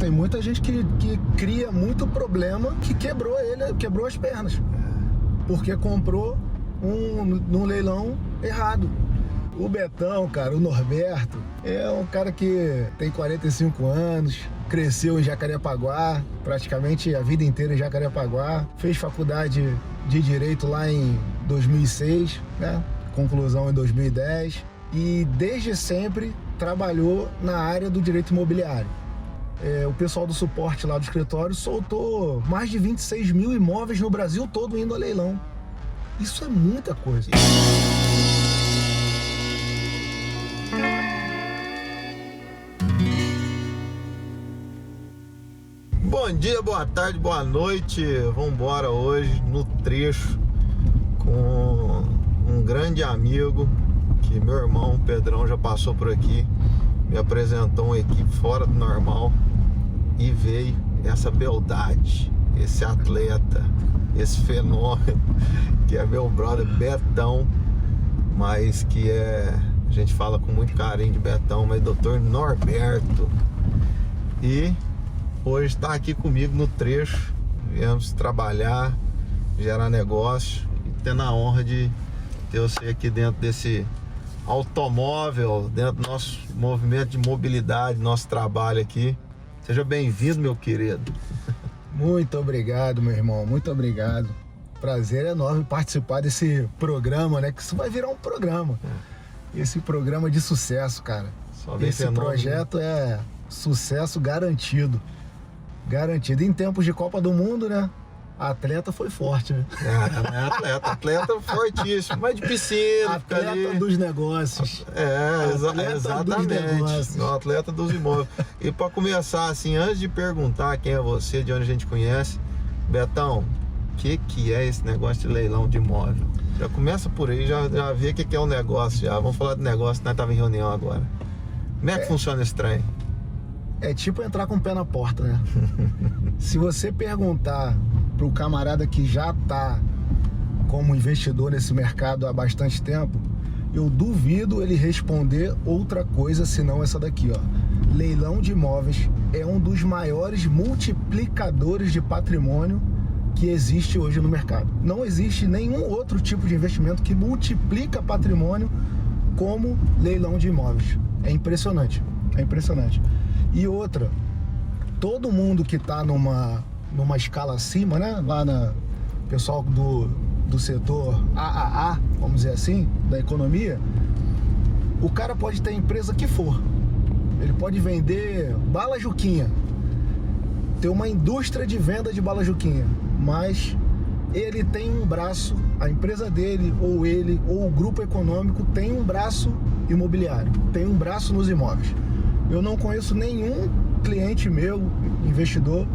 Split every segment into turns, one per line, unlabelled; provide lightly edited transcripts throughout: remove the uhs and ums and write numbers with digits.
tem muita gente que cria muito problema que quebrou as pernas. Porque comprou num leilão errado. O Betão, cara, o Norberto, é um cara que tem 45 anos, cresceu em Jacarepaguá, praticamente a vida inteira em Jacarepaguá, fez faculdade de Direito lá em 2006, né? Conclusão em 2010, e desde sempre trabalhou na área do direito imobiliário. O pessoal do suporte lá do escritório soltou mais de 26 mil imóveis no Brasil todo indo a leilão. Isso é muita coisa.
Bom dia, boa tarde, boa noite. Vamos embora hoje no trecho com um grande amigo que meu irmão, o Pedrão, já passou por aqui, me apresentou uma equipe fora do normal e veio essa beldade, esse atleta, esse fenômeno que é meu brother Betão, mas que a gente fala com muito carinho de Betão, mas Dr. Norberto. E hoje está aqui comigo no trecho, viemos trabalhar, gerar negócio e tendo a honra de ter você aqui dentro desse automóvel, dentro do nosso movimento de mobilidade, nosso trabalho aqui. Seja bem-vindo, meu querido.
Muito obrigado, meu irmão, muito obrigado. Prazer enorme participar desse programa, né? Que isso vai virar um programa. Esse programa de sucesso, cara. Esse projeto é sucesso garantido. Garantido. Em tempos de Copa do Mundo, né? Atleta foi forte, né?
Atleta fortíssimo, mas de piscina.
Atleta ali dos negócios.
Exatamente. O atleta dos imóveis. E para começar, assim, antes de perguntar quem é você, de onde a gente conhece, Betão, o que é esse negócio de leilão de imóvel? Já começa por aí, já vê o que é o negócio já. Vamos falar de negócio, nós estávamos em reunião agora. Como é que funciona esse trem?
É tipo entrar com o pé na porta, né? Se você perguntar pro camarada que já tá como investidor nesse mercado há bastante tempo, eu duvido ele responder outra coisa senão essa daqui, ó. Leilão de imóveis é um dos maiores multiplicadores de patrimônio que existe hoje no mercado. Não existe nenhum outro tipo de investimento que multiplica patrimônio como leilão de imóveis. É impressionante, é impressionante. E outra, todo mundo que está numa escala acima, né? Lá na pessoal do setor AAA, vamos dizer assim, da economia, o cara pode ter a empresa que for. Ele pode vender bala Juquinha, ter uma indústria de venda de bala Juquinha, mas ele tem um braço, a empresa dele, ou ele, ou o grupo econômico tem um braço imobiliário, tem um braço nos imóveis. Eu não conheço nenhum cliente meu, investidor,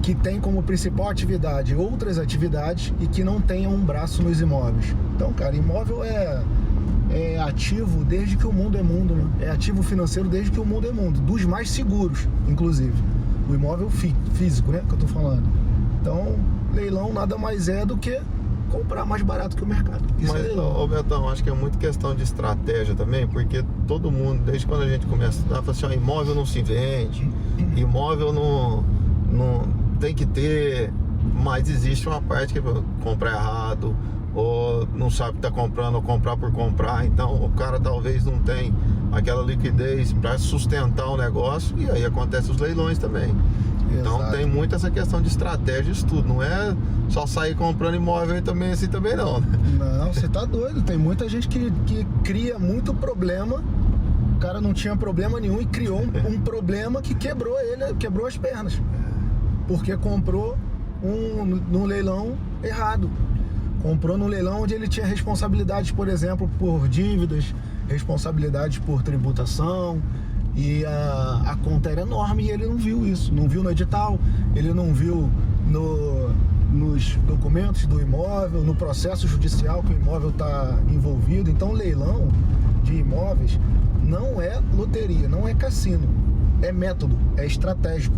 que tem como principal atividade outras atividades e que não tenha um braço nos imóveis. Então, cara, imóvel é ativo desde que o mundo é mundo, né? É ativo financeiro desde que o mundo é mundo, dos mais seguros, inclusive. O imóvel físico, né, que eu tô falando. Então, leilão nada mais é do que comprar mais barato que o mercado. Isso é leilão.
Ô Betão, acho que é muito questão de estratégia também, porque todo mundo, desde quando a gente começa a estudar, fala assim, ó, imóvel não se vende, imóvel não tem que ter, mas existe uma parte que compra errado, ou não sabe o que está comprando, ou comprar por comprar. Então o cara talvez não tem aquela liquidez para sustentar o negócio, e aí acontece os leilões também. Então
Exato.
tem muito essa questão de estratégia, de estudo. Não é só sair comprando imóvel também assim também não, né?
Não, você tá doido. Tem muita gente que cria muito problema. O cara não tinha problema nenhum e criou um problema que quebrou as pernas. Porque comprou num leilão errado. Comprou num leilão onde ele tinha responsabilidades, por exemplo, por dívidas, responsabilidades por tributação, e a conta era enorme e ele não viu isso. Não viu no edital, ele não viu nos documentos do imóvel, no processo judicial que o imóvel está envolvido. Então, leilão de imóveis não é loteria, não é cassino, é método, é estratégico.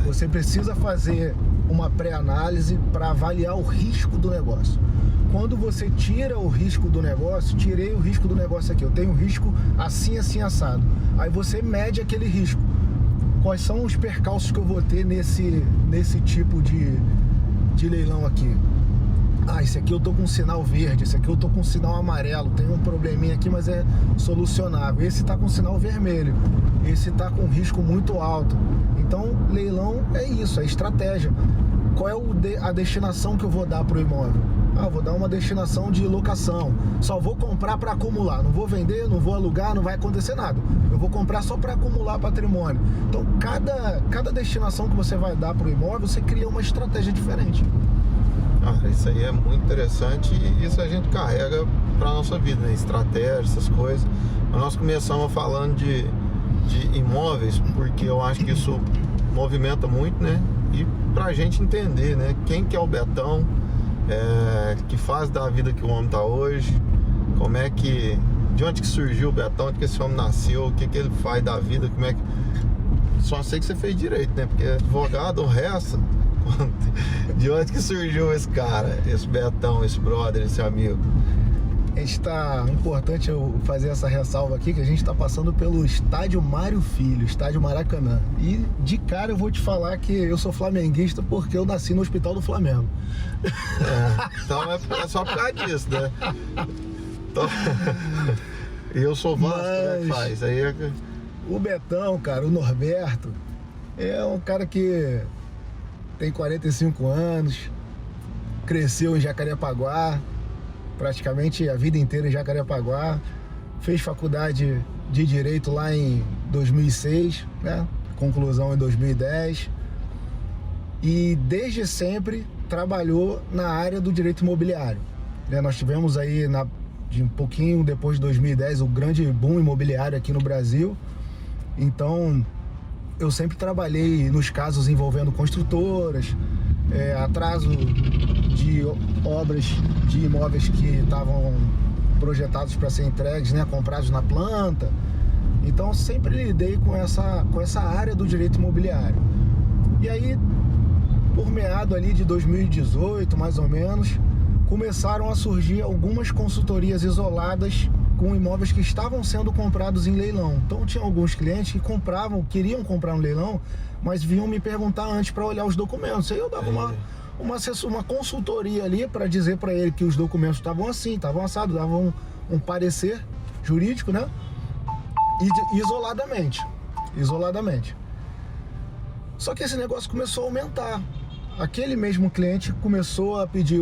Você precisa fazer uma pré-análise para avaliar o risco do negócio. Quando você tira o risco do negócio, tirei o risco do negócio aqui, eu tenho um risco assim, assim, assado. Aí você mede aquele risco. quais são os percalços que eu vou ter nesse tipo de leilão aqui. Esse aqui eu tô com sinal verde, esse aqui eu tô com sinal amarelo, tem um probleminha aqui, mas é solucionável. Esse tá com sinal vermelho, esse tá com risco muito alto. Então, leilão é isso, é estratégia. Qual é a destinação que eu vou dar pro imóvel? Vou dar uma destinação de locação. Só vou comprar para acumular, não vou vender, não vou alugar, não vai acontecer nada. Eu vou comprar só para acumular patrimônio. Então, cada destinação que você vai dar pro imóvel, você cria uma estratégia diferente.
Isso aí é muito interessante e isso a gente carrega para nossa vida, né? Estratégia, essas coisas. Mas nós começamos falando de imóveis porque eu acho que isso movimenta muito, né? E pra gente entender, né? Quem que é o Betão, que faz da vida que o homem tá hoje, de onde que surgiu o Betão, onde que esse homem nasceu, o que que ele faz da vida, só sei que você fez direito, né? Porque advogado, o resto... De onde que surgiu esse cara, esse Betão, esse brother, esse amigo?
Importante eu fazer essa ressalva aqui, que a gente está passando pelo estádio Mário Filho, estádio Maracanã. E de cara eu vou te falar que eu sou flamenguista porque eu nasci no Hospital do Flamengo.
Então é só por causa disso, né? Então, eu sou Vasco, né? Faz. Aí
O Betão, cara, o Norberto, é um cara que tem 45 anos, cresceu em Jacarepaguá, praticamente a vida inteira em Jacarepaguá, fez faculdade de Direito lá em 2006, né? Conclusão em 2010, e desde sempre trabalhou na área do direito imobiliário. Nós tivemos aí, um pouquinho depois de 2010, o grande boom imobiliário aqui no Brasil, então... Eu sempre trabalhei nos casos envolvendo construtoras, atraso de obras de imóveis que estavam projetados para ser entregues, né, comprados na planta. Então sempre lidei com essa área do direito imobiliário. E aí, por meado ali de 2018, mais ou menos, começaram a surgir algumas consultorias isoladas com imóveis que estavam sendo comprados em leilão. Então tinha alguns clientes que queriam comprar um leilão, mas vinham me perguntar antes para olhar os documentos. Aí eu dava uma consultoria ali para dizer para ele que os documentos estavam assim, estavam assados, davam um parecer jurídico, né? E isoladamente. Só que esse negócio começou a aumentar. Aquele mesmo cliente começou a pedir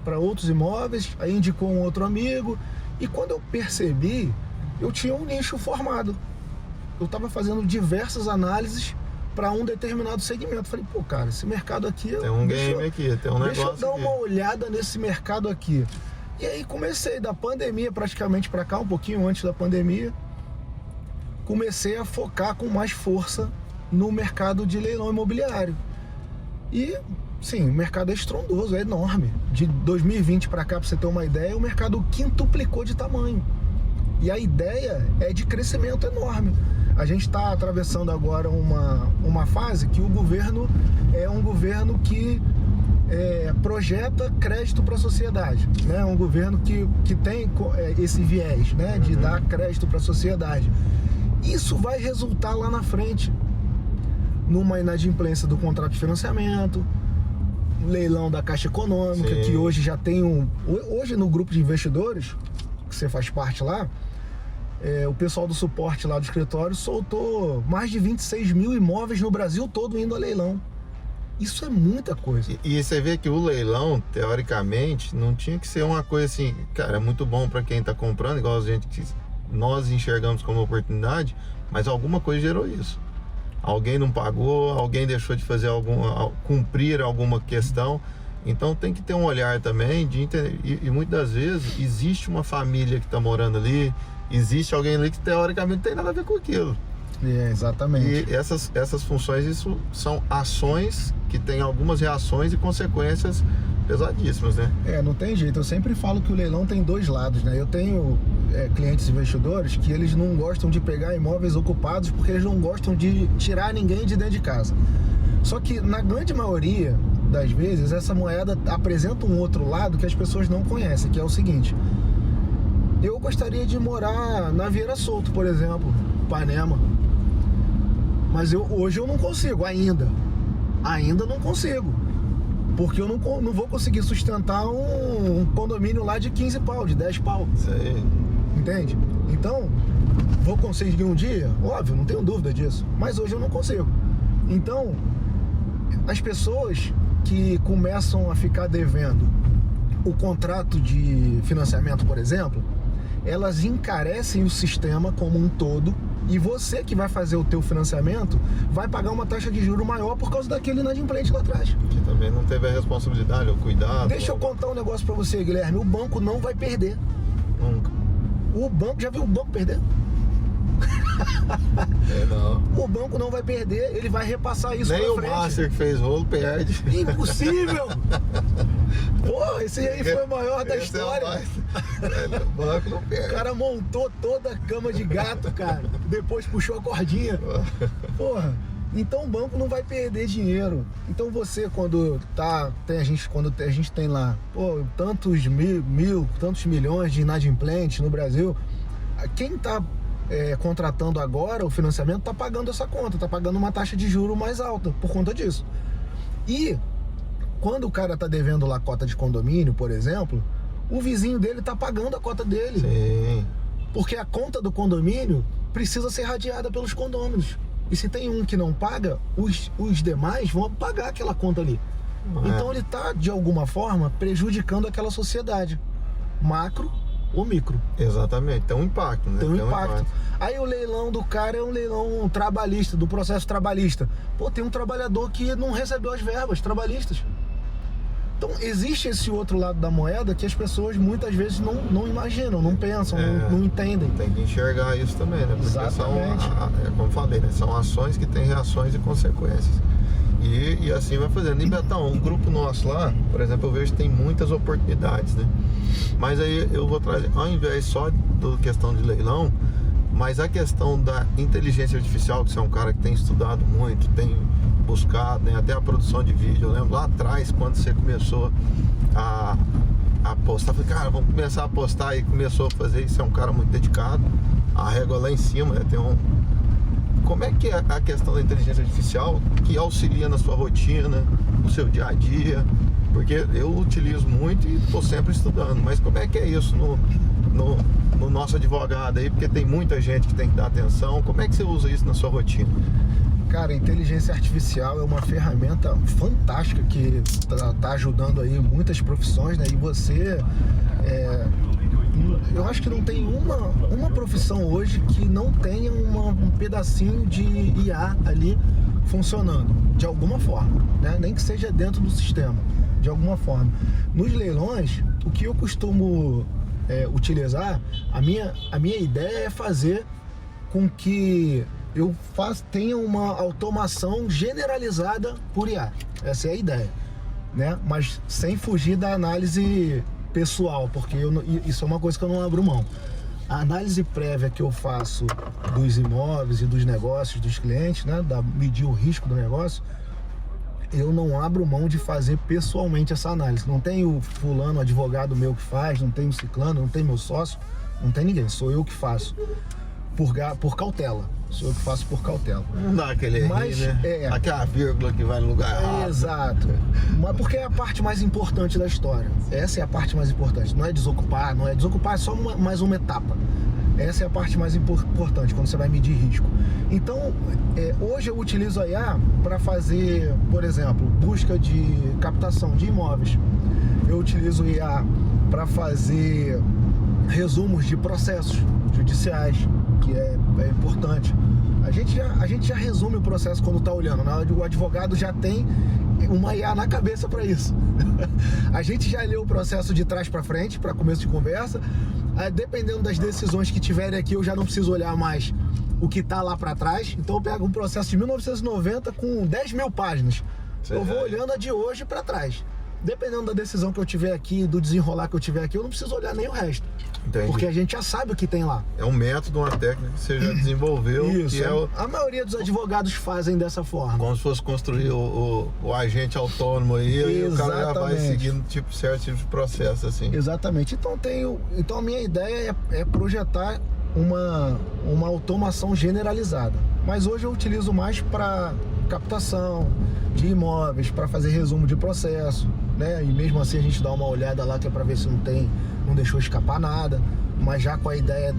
para outros imóveis, aí indicou um outro amigo. E quando eu percebi, eu tinha um nicho formado. Eu estava fazendo diversas análises para um determinado segmento. Falei, cara, esse mercado aqui...
Tem um game aqui, tem um negócio.
Deixa eu dar uma olhada nesse mercado aqui. E aí comecei, da pandemia praticamente para cá, um pouquinho antes da pandemia, comecei a focar com mais força no mercado de leilão imobiliário. E... sim, o mercado é estrondoso, é enorme. De 2020 para cá, para você ter uma ideia, o mercado quintuplicou de tamanho. E a ideia é de crescimento enorme. A gente está atravessando agora uma fase que o governo é um governo que projeta crédito para a sociedade, né? É um governo que tem esse viés, né? De dar crédito para a sociedade. Isso vai resultar lá na frente numa inadimplência do contrato de financiamento, leilão da Caixa Econômica, sim, que hoje já tem hoje no grupo de investidores, que você faz parte lá, o pessoal do suporte lá do escritório soltou mais de 26 mil imóveis no Brasil todo indo a leilão. Isso é muita coisa.
E você vê que o leilão, teoricamente, não tinha que ser uma coisa assim, cara, é muito bom para quem tá comprando, igual a gente que nós enxergamos como oportunidade, mas alguma coisa gerou isso. Alguém não pagou, alguém deixou de fazer cumprir alguma questão. Então tem que ter um olhar também de entender. E muitas das vezes existe uma família que está morando ali, existe alguém ali que teoricamente não tem nada a ver com aquilo.
Exatamente.
E essas funções, isso são ações que têm algumas reações e consequências pesadíssimas, né?
Não tem jeito. Eu sempre falo que o leilão tem dois lados, né? Eu tenho clientes investidores que eles não gostam de pegar imóveis ocupados porque eles não gostam de tirar ninguém de dentro de casa. Só que na grande maioria das vezes essa moeda apresenta um outro lado que as pessoas não conhecem, que é o seguinte: eu gostaria de morar na Vieira Solto, por exemplo, Ipanema. Mas hoje eu não consigo, ainda não consigo, porque eu não vou conseguir sustentar um condomínio lá de 15 pau, de 10 pau.
Isso aí.
Entende? Então, vou conseguir um dia? Óbvio, não tenho dúvida disso, mas hoje eu não consigo. Então, as pessoas que começam a ficar devendo o contrato de financiamento, por exemplo, elas encarecem o sistema como um todo, e você que vai fazer o teu financiamento vai pagar uma taxa de juros maior por causa daquele inadimplente lá atrás.
Que também não teve a responsabilidade, o cuidado.
Deixa eu contar um negócio pra você, Guilherme. O banco não vai perder.
Nunca.
O banco, já viu o banco perder?
Não.
O banco não vai perder, ele vai repassar isso
Nem
pra
o
frente.
Master que fez rolo perde.
Impossível! Pô, esse aí foi o maior da
Esse
história.
O banco não
O
perde.
cara montou toda a cama de gato, cara. Depois puxou a cordinha. Porra, então o banco não vai perder dinheiro. Então você, quando a gente tem lá, pô, tantos milhões de inadimplentes no Brasil, quem tá contratando agora o financiamento tá pagando essa conta, tá pagando uma taxa de juros mais alta por conta disso. E quando o cara tá devendo lá a cota de condomínio, por exemplo, o vizinho dele tá pagando a cota dele.
Sim.
Porque a conta do condomínio precisa ser radiada pelos condôminos. E se tem um que não paga, os demais vão pagar aquela conta ali. Então ele tá, de alguma forma, prejudicando aquela sociedade, macro ou micro.
Exatamente, tem um impacto, né?
Tem um impacto. Aí o leilão do cara é um leilão trabalhista, do processo trabalhista. Pô, tem um trabalhador que não recebeu as verbas trabalhistas. Então existe esse outro lado da moeda que as pessoas muitas vezes não imaginam, não pensam, não entendem.
Tem que enxergar isso também, né? Porque
Exatamente.
como eu falei, né? São ações que têm reações e consequências. E assim vai fazendo. E Betão, um grupo nosso lá, por exemplo, eu vejo que tem muitas oportunidades, né? Mas aí eu vou trazer, ao invés só da questão de leilão, mas a questão da inteligência artificial, que você é um cara que tem estudado muito, tem buscado, né, até a produção de vídeo. Eu lembro lá atrás, quando você começou a postar, falei, cara, vamos começar a postar, e começou a fazer isso. É um cara muito dedicado, a régua lá em cima, né, tem um... Como é que é a questão da inteligência artificial que auxilia na sua rotina, no seu dia a dia? Porque eu utilizo muito e estou sempre estudando, mas como é que é isso no nosso advogado aí? Porque tem muita gente que tem que dar atenção. Como é que você usa isso na sua rotina?
Cara, a inteligência artificial é uma ferramenta fantástica que tá ajudando aí muitas profissões, né? E você... eu acho que não tem uma profissão hoje que não tenha um pedacinho de IA ali funcionando, de alguma forma, né? Nem que seja dentro do sistema, de alguma forma. Nos leilões, o que eu costumo utilizar, a minha ideia é fazer com que eu tenha uma automação generalizada por IA. Essa é a ideia, né? Mas sem fugir da análise pessoal, porque isso é uma coisa que eu não abro mão. A análise prévia que eu faço dos imóveis e dos negócios dos clientes, né, medir o risco do negócio, eu não abro mão de fazer pessoalmente essa análise. Não tem o fulano, advogado meu que faz, não tem o ciclano, não tem meu sócio, não tem ninguém, sou eu que faço por cautela. Sou eu que faço por cautela.
Não dá aquele errinho, né? Aquela vírgula que vai no lugar errado.
Exato. Mas porque é a parte mais importante da história. Essa é a parte mais importante. Não é desocupar, desocupar é só mais uma etapa. Essa é a parte mais importante, quando você vai medir risco. Então, hoje eu utilizo a IA para fazer, por exemplo, busca de captação de imóveis. Eu utilizo a IA para fazer resumos de processos judiciais, que é importante. A gente já resume o processo quando está olhando, né? O advogado já tem uma IA na cabeça para isso. A gente já leu o processo de trás para frente, para começo de conversa. Dependendo das decisões que tiverem aqui, eu já não preciso olhar mais o que está lá para trás. Então eu pego um processo de 1990 com 10 mil páginas. Eu vou olhando a de hoje para trás. Dependendo da decisão que eu tiver aqui, do desenrolar que eu tiver aqui, eu não preciso olhar nem o resto.
Entendi.
Porque a gente já sabe o que tem lá.
É um método, uma técnica que você já desenvolveu.
Isso, que a maioria dos advogados fazem dessa forma.
Como se fosse construir o agente autônomo aí, o cara já vai seguindo certo tipo de processo, assim.
Exatamente. Então a minha ideia é projetar uma automação generalizada. Mas hoje eu utilizo mais para captação de imóveis, para fazer resumo de processo, né? E mesmo assim a gente dá uma olhada lá que é para ver se não deixou escapar nada, mas já com a ideia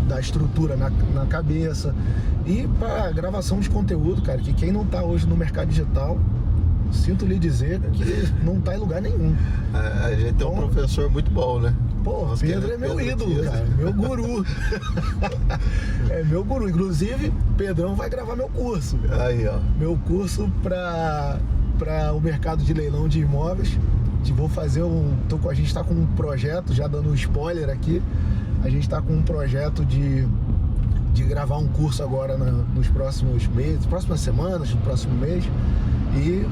da estrutura na cabeça. E para gravação de conteúdo, cara, que quem não tá hoje no mercado digital, sinto lhe dizer que não tá em lugar nenhum.
A gente tem um professor muito bom, né?
Pô, Pedro é meu ídolo, cara, meu guru. É meu guru. Inclusive, Pedrão vai gravar meu curso.
Aí, ó.
Meu curso para o mercado de leilão de imóveis. Vou fazer a gente está com um projeto, já dando um spoiler aqui. A gente está com um projeto de gravar um curso agora nos próximos meses, próximas semanas, no próximo mês. E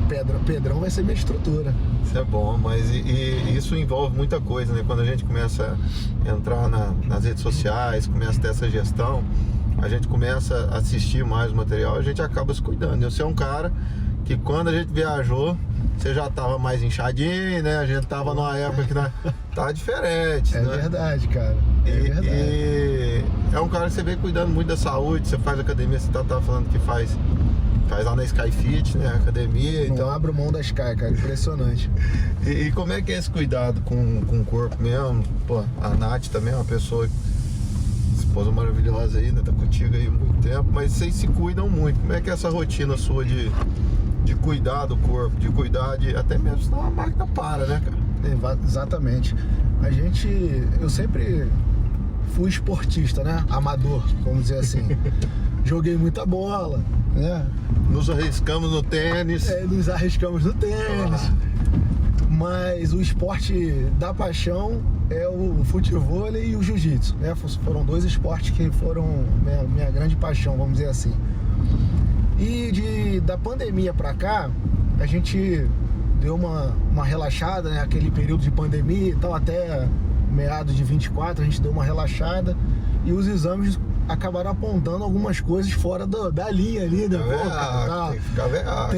Pedrão vai ser minha estrutura.
Isso é bom, mas isso envolve muita coisa, né? Quando a gente começa a entrar nas redes sociais, começa a ter essa gestão, a gente começa a assistir mais o material, a gente acaba se cuidando. Você é um cara que quando a gente viajou, você já tava mais inchadinho, né? A gente tava numa época que tava diferente,
né?
É
verdade, cara. Verdade.
E é um cara que você vem cuidando muito da saúde, você faz academia, você tava falando que faz lá na Sky Fit, né? Academia.
Não
então
abro mão da Sky, cara. Impressionante.
E como é que é esse cuidado com o corpo mesmo? Pô, a Nath também é uma pessoa, esposa maravilhosa aí, né? Tá contigo aí há muito tempo, mas vocês se cuidam muito. Como é que é essa rotina sua de cuidar do corpo, de cuidar até mesmo senão a máquina para, né, cara?
Exatamente. Eu sempre fui esportista, né? Amador, vamos dizer assim. Joguei muita bola, né?
Nos arriscamos no tênis.
Nos arriscamos no tênis. Mas o esporte da paixão é o futebol e o jiu-jitsu, né? Foram dois esportes que foram minha grande paixão, vamos dizer assim. E da pandemia pra cá, a gente deu uma relaxada, né? Aquele período de pandemia e tal, até meados de 24, a gente deu uma relaxada e os exames acabaram apontando algumas coisas fora da linha ali, né?
Tem que ficar velhaco.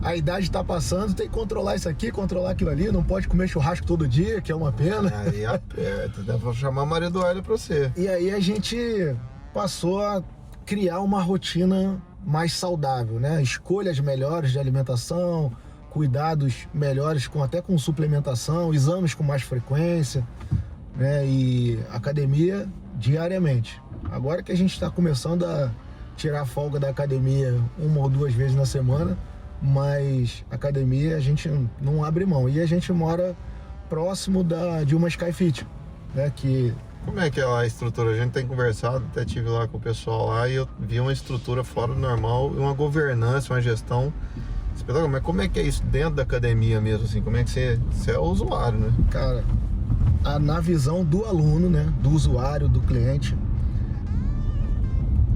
A idade tá passando, tem que controlar isso aqui, controlar aquilo ali, não pode comer churrasco todo dia, que é uma pena.
Aí aperta, né? Vou chamar a Maria Eduarda pra você.
E aí a gente passou a criar uma rotina mais saudável, né? Escolhas melhores de alimentação, cuidados melhores até com suplementação, exames com mais frequência, né? E academia diariamente. Agora que a gente está começando a tirar a folga da academia 1 ou 2 vezes na semana, mas academia a gente não abre mão. E a gente mora próximo de uma Sky Fit, né?
Como é que é lá a estrutura? A gente tem conversado, até tive lá com o pessoal lá e eu vi uma estrutura fora do normal, uma governança, uma gestão espetacular. Mas como é que é isso dentro da academia mesmo, assim? Como é que você é o usuário, né?
Cara, na visão do aluno, né? Do usuário, do cliente,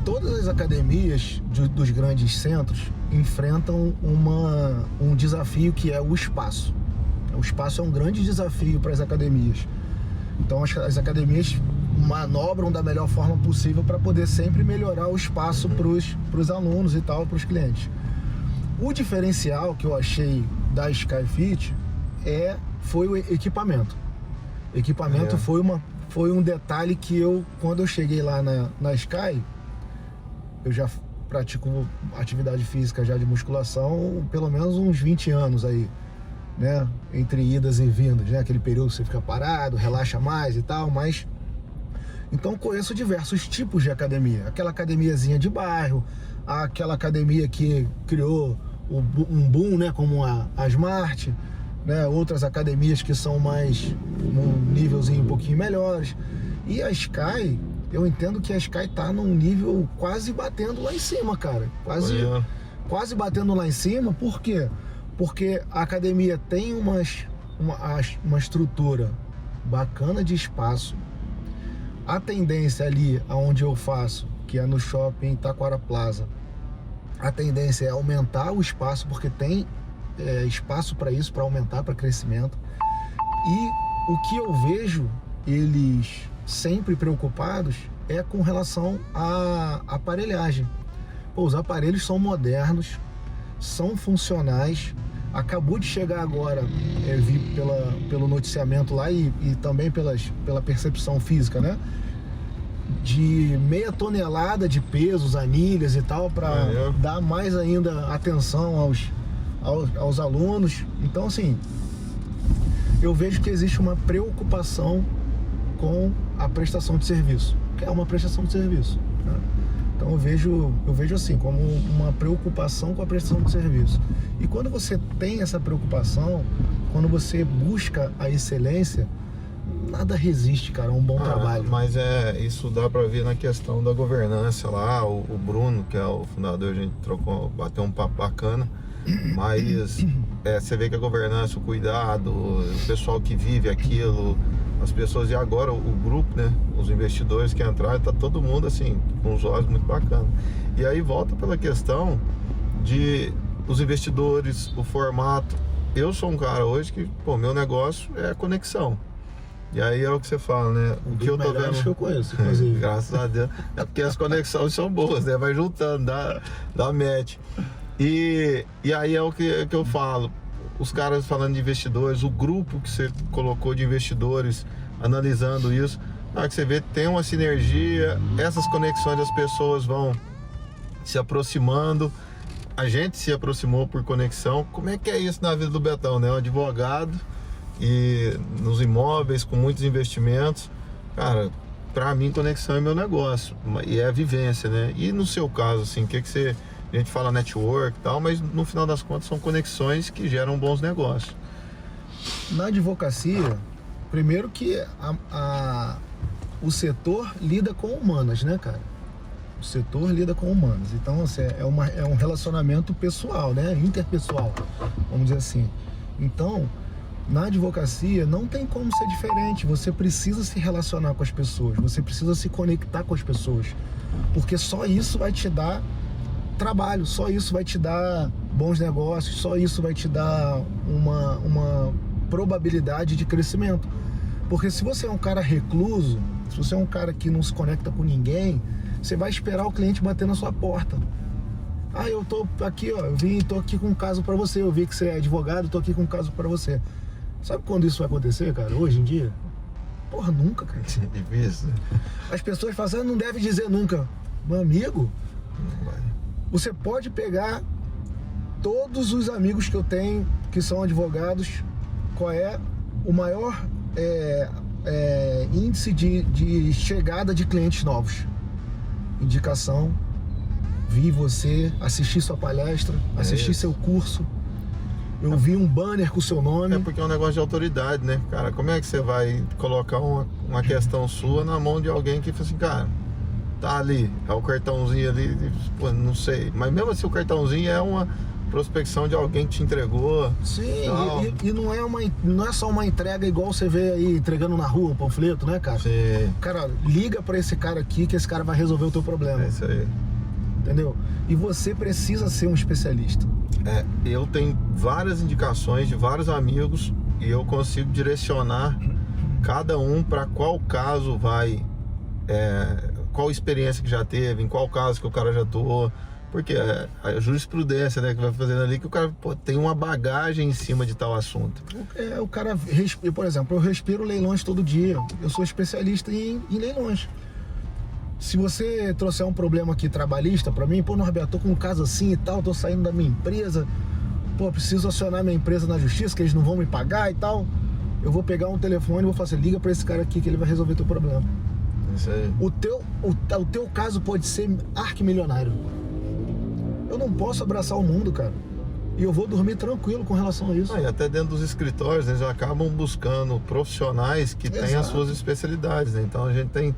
todas as academias dos grandes centros enfrentam um desafio que é o espaço. O espaço é um grande desafio para as academias. Então as academias manobram da melhor forma possível para poder sempre melhorar o espaço para os alunos e tal, para os clientes. O diferencial que eu achei da Sky Fit foi o equipamento. Equipamento foi um detalhe que quando eu cheguei lá na Sky, eu já pratico atividade física já de musculação pelo menos uns 20 anos aí, né? Entre idas e vindas, né? Aquele período que você fica parado, relaxa mais e tal, mas... Então conheço diversos tipos de academia. Aquela academiazinha de bairro, aquela academia que criou um boom, né? Como a Smart, né? Outras academias que são mais num nívelzinho um pouquinho melhores. E a Sky, eu entendo que a Sky tá num nível quase batendo lá em cima, cara. Quase batendo lá em cima. Por quê? Porque a academia tem uma estrutura bacana de espaço. A tendência ali onde eu faço, que é no shopping Taquara Plaza, a tendência é aumentar o espaço, porque tem espaço para isso, para aumentar, para crescimento. E o que eu vejo eles sempre preocupados é com relação à aparelhagem. Pô, os aparelhos são modernos, são funcionais. Acabou de chegar agora, vi pelo noticiamento lá e também pela percepção física, né? de meia tonelada de pesos, anilhas e tal, para dar mais ainda atenção aos alunos. Então, assim, eu vejo que existe uma preocupação com a prestação de serviço, que é uma prestação de serviço, né? Então eu vejo assim, como uma preocupação com a prestação de serviço. E quando você tem essa preocupação, quando você busca a excelência, nada resiste, cara, a um bom trabalho.
Mas isso dá pra ver na questão da governança lá, o Bruno, que é o fundador, a gente bateu um papo bacana, mas você vê que a governança, o cuidado, o pessoal que vive aquilo, as pessoas, e agora o grupo, né, os investidores que entraram, tá todo mundo assim, com os olhos muito bacanas. E aí volta pela questão de os investidores, o formato. Eu sou um cara hoje que, meu negócio é a conexão. E aí é o que você fala, né? O que eu tô vendo.
Que eu conheço, inclusive.
Graças a Deus. É porque as conexões são boas, né? Vai juntando, dá match. E aí é o que eu falo. Os caras falando de investidores, o grupo que você colocou de investidores analisando isso, na hora que você vê, tem uma sinergia, essas conexões das pessoas vão se aproximando. A gente se aproximou por conexão. Como é que é isso na vida do Betão, né? Um advogado e nos imóveis com muitos investimentos. Cara, pra mim conexão é meu negócio e é a vivência, né? E no seu caso, assim, a gente fala network e tal, mas no final das contas são conexões que geram bons negócios.
Na advocacia, primeiro que o setor lida com humanas, né, cara? O setor lida com humanos. Então, assim, é um relacionamento pessoal, né? Interpessoal, vamos dizer assim. Então, na advocacia não tem como ser diferente. Você precisa se relacionar com as pessoas, você precisa se conectar com as pessoas, porque só isso vai te dar trabalho, só isso vai te dar bons negócios, só isso vai te dar uma probabilidade de crescimento. Porque se você é um cara recluso, se você é um cara que não se conecta com ninguém, você vai esperar o cliente bater na sua porta. Eu tô aqui, ó, tô aqui com um caso pra você, eu vi que você é advogado, tô aqui com um caso pra você. Sabe quando isso vai acontecer, cara, hoje em dia? Porra, nunca, cara.
É difícil.
As pessoas falam, não deve dizer nunca. Meu amigo,
não vai.
Você pode pegar todos os amigos que eu tenho que são advogados, qual é o maior índice de chegada de clientes novos? Indicação, vi você, assisti sua palestra, assisti seu curso, eu vi um banner com o seu nome.
É porque é um negócio de autoridade, né, cara? Como é que você vai colocar uma questão sua na mão de alguém que fala assim, cara, tá ali, é o cartãozinho ali, pô, não sei. Mas mesmo assim o cartãozinho é uma prospecção de alguém que te entregou.
Sim, e não é só uma entrega igual você vê aí entregando na rua um panfleto, né, cara?
Sim.
Cara, liga pra esse cara aqui que esse cara vai resolver o teu problema.
É isso aí.
Entendeu? E você precisa ser um especialista.
Eu tenho várias indicações de vários amigos e eu consigo direcionar cada um para qual caso vai, qual experiência que já teve, em qual caso que o cara já atuou, porque a jurisprudência, né, que vai fazendo ali, que o cara tem uma bagagem em cima de tal assunto.
O cara, por exemplo, eu respiro leilões todo dia, eu sou especialista em leilões. Se você trouxer um problema aqui trabalhista pra mim, Norberto, tô com um caso assim e tal, tô saindo da minha empresa, preciso acionar minha empresa na justiça, que eles não vão me pagar e tal, eu vou pegar um telefone e vou falar assim, liga pra esse cara aqui que ele vai resolver teu problema.
Isso aí.
O teu caso pode ser arquimilionário. Eu não posso abraçar o mundo, cara. E eu vou dormir tranquilo com relação a isso.
E até dentro dos escritórios, eles acabam buscando profissionais que têm as suas especialidades, né? Então a gente tem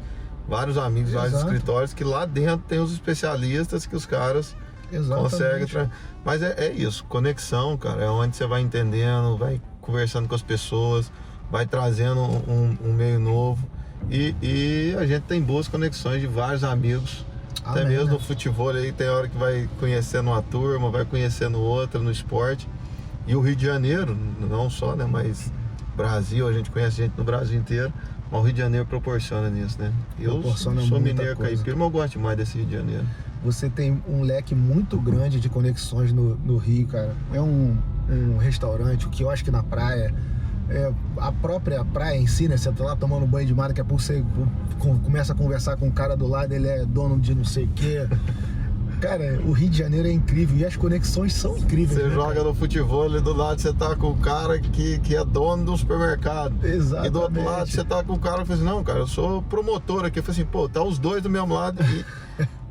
vários amigos, vários escritórios que lá dentro tem os especialistas que os caras conseguem. Mas é isso, conexão, cara, é onde você vai entendendo, vai conversando com as pessoas, vai trazendo um meio novo. E a gente tem boas conexões de vários amigos. Até mesmo no futebol aí tem hora que vai conhecendo uma turma, vai conhecendo outra no esporte. E o Rio de Janeiro, não só, né, mas Brasil, a gente conhece gente no Brasil inteiro. Mas o Rio de Janeiro proporciona nisso, né? Eu sou mineiro caipira, mas eu gosto demais desse Rio de Janeiro.
Você tem um leque muito grande de conexões no Rio, cara. É um restaurante, o que eu acho que na praia, a própria praia em si, né? Você tá lá tomando banho de mar, daqui a pouco você começa a conversar com o cara do lado, ele é dono de não sei o quê. Cara, o Rio de Janeiro é incrível e as conexões são incríveis.
Você
né,
joga
cara?
no futebol ali do lado, você tá com o cara que é dono de um supermercado.
Exatamente.
E do outro lado você tá com o cara que fala assim, não, cara, eu sou promotor aqui. Eu falei assim, pô, tá os dois do mesmo lado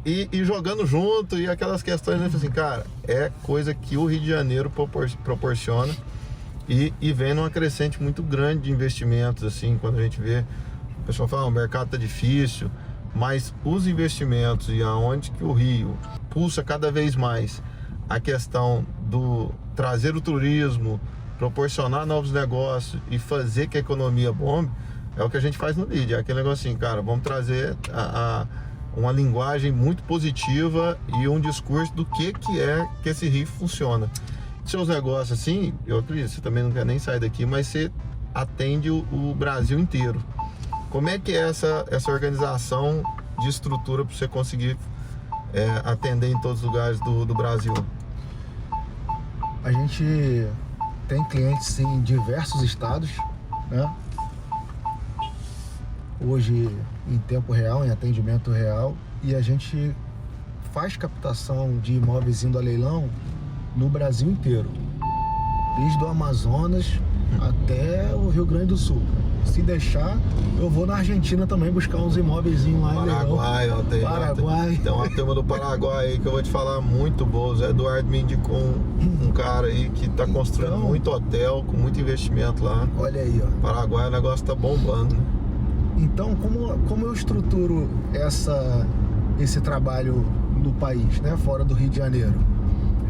e jogando junto e aquelas questões. Eu falei assim, cara, é coisa que o Rio de Janeiro proporciona e vem numa crescente muito grande de investimentos, assim, quando a gente vê, o pessoal fala, o mercado tá difícil, mas os investimentos e aonde que o Rio pulsa cada vez mais a questão do trazer o turismo, proporcionar novos negócios e fazer que a economia bombe, é o que a gente faz no LEAD. É aquele negócio assim, cara, vamos trazer uma linguagem muito positiva e um discurso do que é que esse Rio funciona. Seus negócios assim, eu acredito, você também não quer nem sair daqui, mas você atende o Brasil inteiro. Como é que é essa organização de estrutura para você conseguir atender em todos os lugares do Brasil?
A gente tem clientes em diversos estados, né? Hoje em tempo real, em atendimento real, e a gente faz captação de imóveis indo a leilão no Brasil inteiro, desde o Amazonas até o Rio Grande do Sul. Se deixar, eu vou na Argentina também buscar uns imóveis lá em
Paraguai, ó,
Paraguai.
Tem uma turma do Paraguai aí que eu vou te falar muito boa. O Zé Eduardo me indicou um cara aí que tá construindo muito hotel, com muito investimento lá.
Olha aí, ó.
Paraguai, o negócio tá bombando, né?
Então, como eu estruturo esse trabalho no país, né, fora do Rio de Janeiro?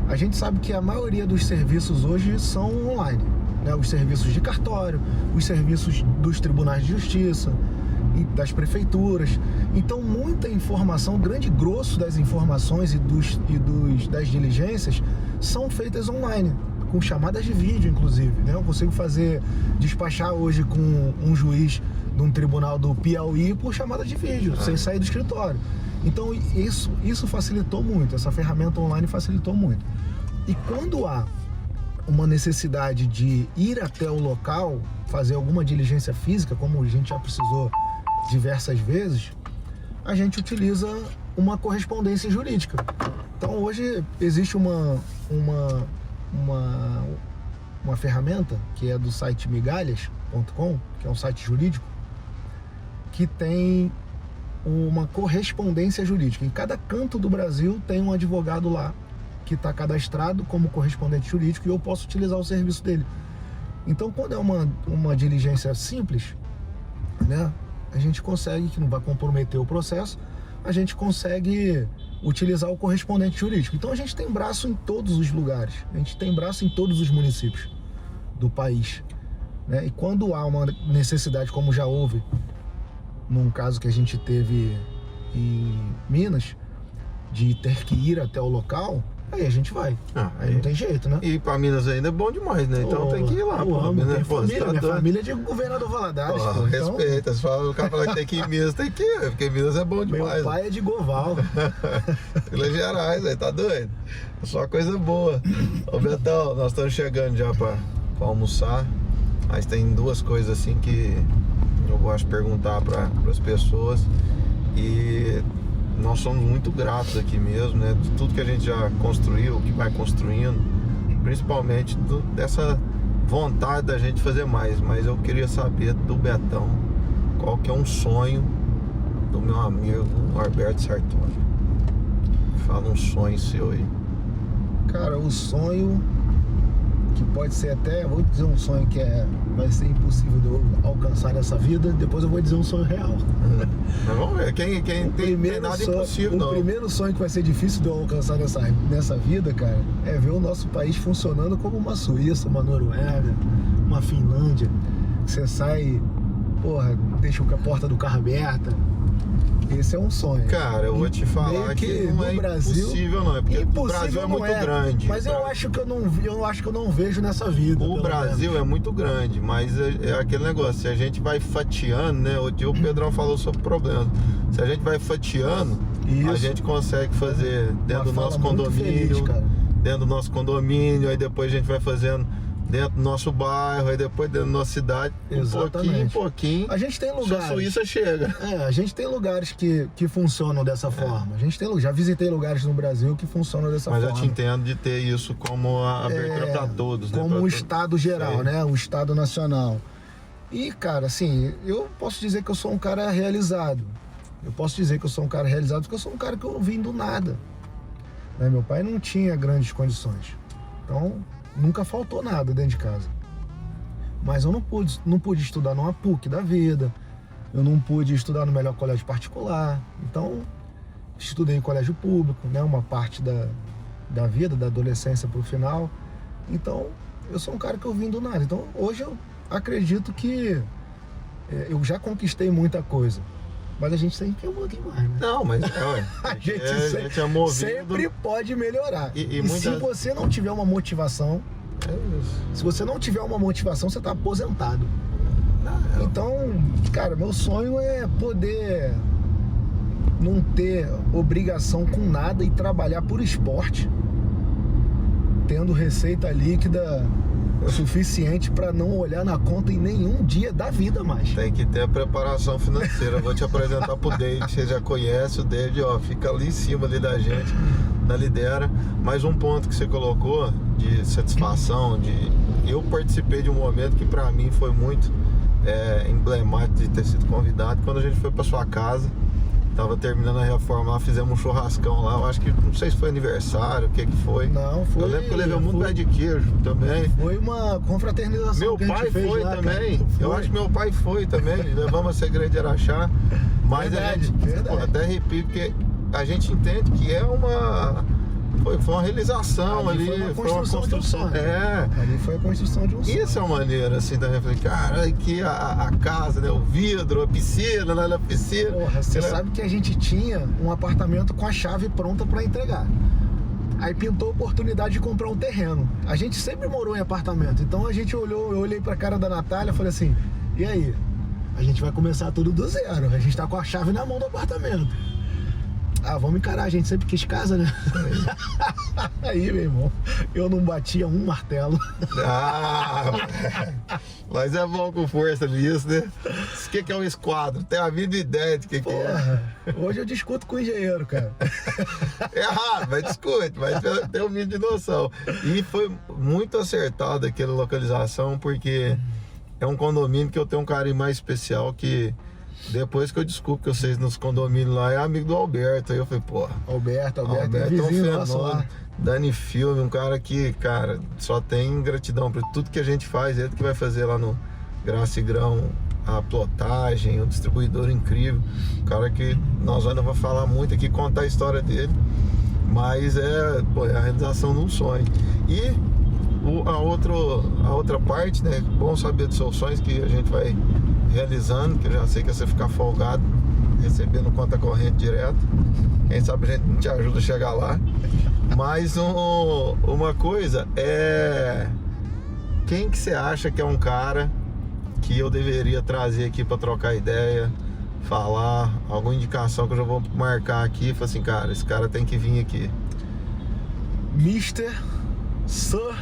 A gente sabe que a maioria dos serviços hoje são online, né? Os serviços de cartório, os serviços dos tribunais de justiça, e das prefeituras. Então, muita informação, o grande grosso das informações das diligências são feitas online, com chamadas de vídeo, inclusive, né? Eu consigo despachar hoje com um juiz de um tribunal do Piauí por chamada de vídeo, sem sair do escritório. Então, isso facilitou muito, essa ferramenta online facilitou muito. E quando há uma necessidade de ir até o local, fazer alguma diligência física, como a gente já precisou diversas vezes, a gente utiliza uma correspondência jurídica. Então, hoje existe uma ferramenta que é do site migalhas.com, que é um site jurídico, que tem uma correspondência jurídica. Em cada canto do Brasil tem um advogado lá que está cadastrado como correspondente jurídico e eu posso utilizar o serviço dele. Então, quando é uma diligência simples, né, a gente consegue, que não vai comprometer o processo, a gente consegue utilizar o correspondente jurídico. Então, a gente tem braço em todos os lugares, a gente tem braço em todos os municípios do país, né? E quando há uma necessidade, como já houve num caso que a gente teve em Minas, de ter que ir até o local, aí a gente vai. Aí não tem jeito, né?
E pra Minas ainda é bom demais, né? Então tem que ir lá, pô.
Minha família é de Governador Valadares.
Pô, respeita, se o cara fala que tem que ir em Minas, tem que ir, porque Minas é bom demais.
Meu pai é de Goval.
Minas Gerais, aí tá doido? É só coisa boa. Ô Betão, nós estamos chegando já pra almoçar, mas tem duas coisas assim que eu gosto de perguntar para as pessoas, e nós somos muito gratos aqui mesmo, né, de tudo que a gente já construiu, que vai construindo, principalmente dessa vontade da gente fazer mais. Mas eu queria saber do Betão, qual que é um sonho do meu amigo Norberto Sartori. Fala um sonho seu aí.
Cara, o sonho que pode ser até, vou dizer um sonho que vai ser impossível de eu alcançar nessa vida, depois eu vou dizer um sonho real.
Mas vamos ver, quem tem nada impossível, não.
O primeiro sonho que vai ser difícil de eu alcançar nessa vida, cara, é ver o nosso país funcionando como uma Suíça, uma Noruega, uma Finlândia. Você sai, porra, deixa a porta do carro aberta. Esse é um sonho.
Cara, eu vou te falar que não é impossível, não. É porque o Brasil é muito grande.
Mas eu acho que eu não vejo nessa vida.
O Brasil é muito grande, mas é aquele negócio. Se a gente vai fatiando, né? O Pedrão falou sobre problemas. Se a gente vai fatiando, a gente consegue fazer dentro do nosso condomínio. Dentro do nosso condomínio, aí depois a gente vai fazendo dentro do nosso bairro, aí depois dentro da nossa cidade, pouquinho em pouquinho,
a gente tem lugares.
sua Suíça chega.
A gente tem lugares que funcionam dessa forma. A gente tem, já visitei lugares no Brasil que funcionam dessa forma.
Mas eu te entendo de ter isso como a abertura para todos, né?
Como o estado geral, né? O estado nacional. E, cara, assim, eu posso dizer que eu sou um cara realizado. porque eu sou um cara que eu vim do nada. Né? Meu pai não tinha grandes condições. Então, nunca faltou nada dentro de casa. Mas eu não pude estudar numa PUC da vida. Eu não pude estudar no melhor colégio particular. Então, estudei em colégio público, né? Uma parte da vida, da adolescência pro final. Então, eu sou um cara que eu vim do nada. Então, hoje eu acredito que eu já conquistei muita coisa. Mas a gente sempre quer um pouquinho mais, né?
Não, mas
a gente é movido. Sempre pode melhorar. E se você não tiver uma motivação, se você não tiver uma motivação, você tá aposentado. Então, cara, meu sonho é poder não ter obrigação com nada e trabalhar por esporte, tendo receita líquida suficiente para não olhar na conta em nenhum dia da vida mais.
Tem que ter a preparação financeira. Eu vou te apresentar pro David, você já conhece o David, ó, fica ali em cima ali da gente, da Lidera. Mais um ponto que você colocou de satisfação, eu participei de um momento que para mim foi muito emblemático de ter sido convidado. Quando a gente foi para sua casa, tava terminando a reforma lá, fizemos um churrascão lá. Eu acho que, não sei se foi aniversário, o que foi.
Não, foi.
Eu lembro que eu levei muito pé de queijo também.
Foi uma confraternização.
Meu
que a gente
pai
fez
foi
lá,
também. Eu acho que meu pai foi também. Levamos a Segredo de Araxá. Mas
verdade,
a gente, pô, até arrepio, porque a gente entende que é uma. Foi uma realização ali, foi uma construção.
Ali foi a construção de um sonho.
Isso é uma maneira assim também. Eu falei, cara, aqui a casa, né? O vidro, a piscina, né? A piscina.
Porra, você sabe que a gente tinha um apartamento com a chave pronta para entregar. Aí pintou a oportunidade de comprar um terreno. A gente sempre morou em apartamento. Então a gente olhou, eu olhei pra cara da Natália e falei assim, e aí? A gente vai começar tudo do zero. A gente tá com a chave na mão do apartamento. Vamos encarar, a gente sempre quis casa, né? Aí, meu irmão, eu não batia um martelo.
Mas é bom com força nisso, né? O que é um esquadro? Tem a vida ideia de que é.
Hoje eu discuto com o engenheiro, cara.
É errado, mas discute, mas tem um mínimo de noção. E foi muito acertado aquela localização, porque é um condomínio que eu tenho um carinho mais especial, que depois que eu descubro que vocês nos condomínios lá é amigo do Alberto. Aí eu falei, pô,
Alberto é um vizinho nosso lá.
Dani Filme, um cara que, cara, só tem gratidão por tudo que a gente faz. Ele que vai fazer lá no Graça e Grão a plotagem, um distribuidor incrível. Um cara que nós ainda vamos falar muito aqui, contar a história dele. Mas é a realização de um sonho. E a outra parte, né? Bom saber dos seus sonhos que a gente vai realizando, que eu já sei que é você ficar folgado, recebendo conta corrente direto. Quem sabe a gente não te ajuda a chegar lá. Mas uma coisa é, quem que você acha que é um cara que eu deveria trazer aqui para trocar ideia, falar, alguma indicação que eu já vou marcar aqui, falar assim, cara, esse cara tem que vir aqui.
Mr. Sir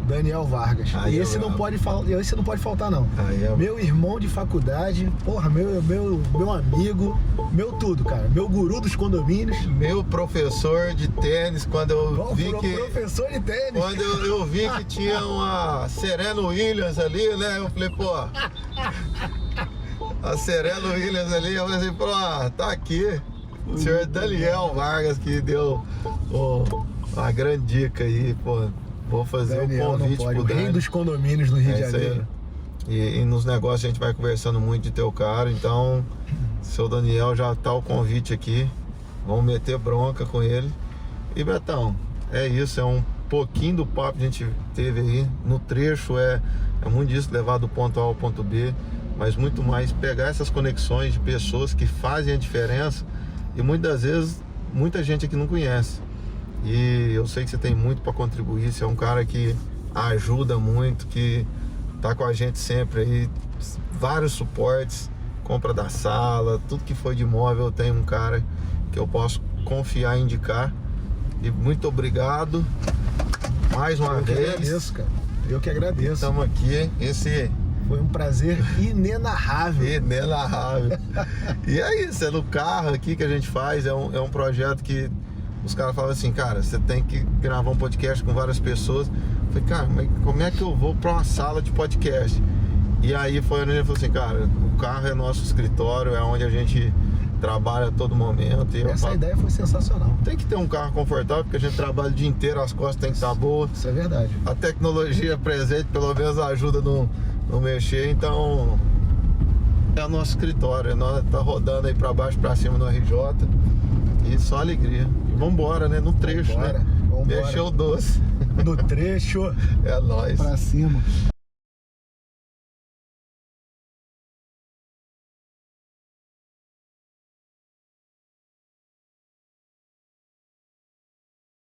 Daniel Vargas.
Aí
esse não pode faltar, não.
É...
Meu irmão de faculdade, porra, meu amigo, meu tudo, cara. Meu guru dos condomínios.
Meu professor de tênis, quando eu vi que...
Professor de tênis.
Quando eu vi que tinha uma Serena Williams ali, né? Eu falei, pô... A Serena Williams ali, eu falei assim, pô, tá aqui. O senhor Daniel Vargas que deu uma grande dica aí, pô. Vou fazer
Daniel,
um convite pro Dani.
Rei dos condomínios no Rio de Janeiro.
E nos negócios a gente vai conversando muito de teu cara. Então, seu Daniel, já tá o convite aqui. Vamos meter bronca com ele. E Betão, é isso. É um pouquinho do papo que a gente teve aí. No trecho é muito disso, levar do ponto A ao ponto B. Mas muito mais pegar essas conexões de pessoas que fazem a diferença. E muitas vezes, muita gente aqui não conhece. E eu sei que você tem muito para contribuir. Você é um cara que ajuda muito, que tá com a gente sempre aí, vários suportes, compra da sala, tudo que foi de imóvel. Eu tenho um cara que eu posso confiar e indicar. E muito obrigado mais uma vez.
Agradeço, cara. Eu que agradeço.
Estamos aqui, esse
Foi um prazer inenarrável.
inenarrável. E é isso, é no carro aqui que a gente faz, é um projeto que os caras falam assim, cara, você tem que gravar um podcast com várias pessoas. Eu falei, cara, mas como é que eu vou para uma sala de podcast? E aí foi onde ele falou assim, cara, o carro é nosso escritório, é onde a gente trabalha a todo momento. E
Essa ideia foi sensacional.
tem que ter um carro confortável, porque a gente trabalha o dia inteiro, as costas tem que estar boas.
Isso é verdade.
A tecnologia presente pelo menos ajuda no mexer, então é o nosso escritório, nós tá rodando aí pra baixo, pra cima no RJ e só alegria. E vambora, né? No trecho,
Vambora,
né?
vambora.
Mexeu o doce.
No trecho,
É nóis.
pra cima.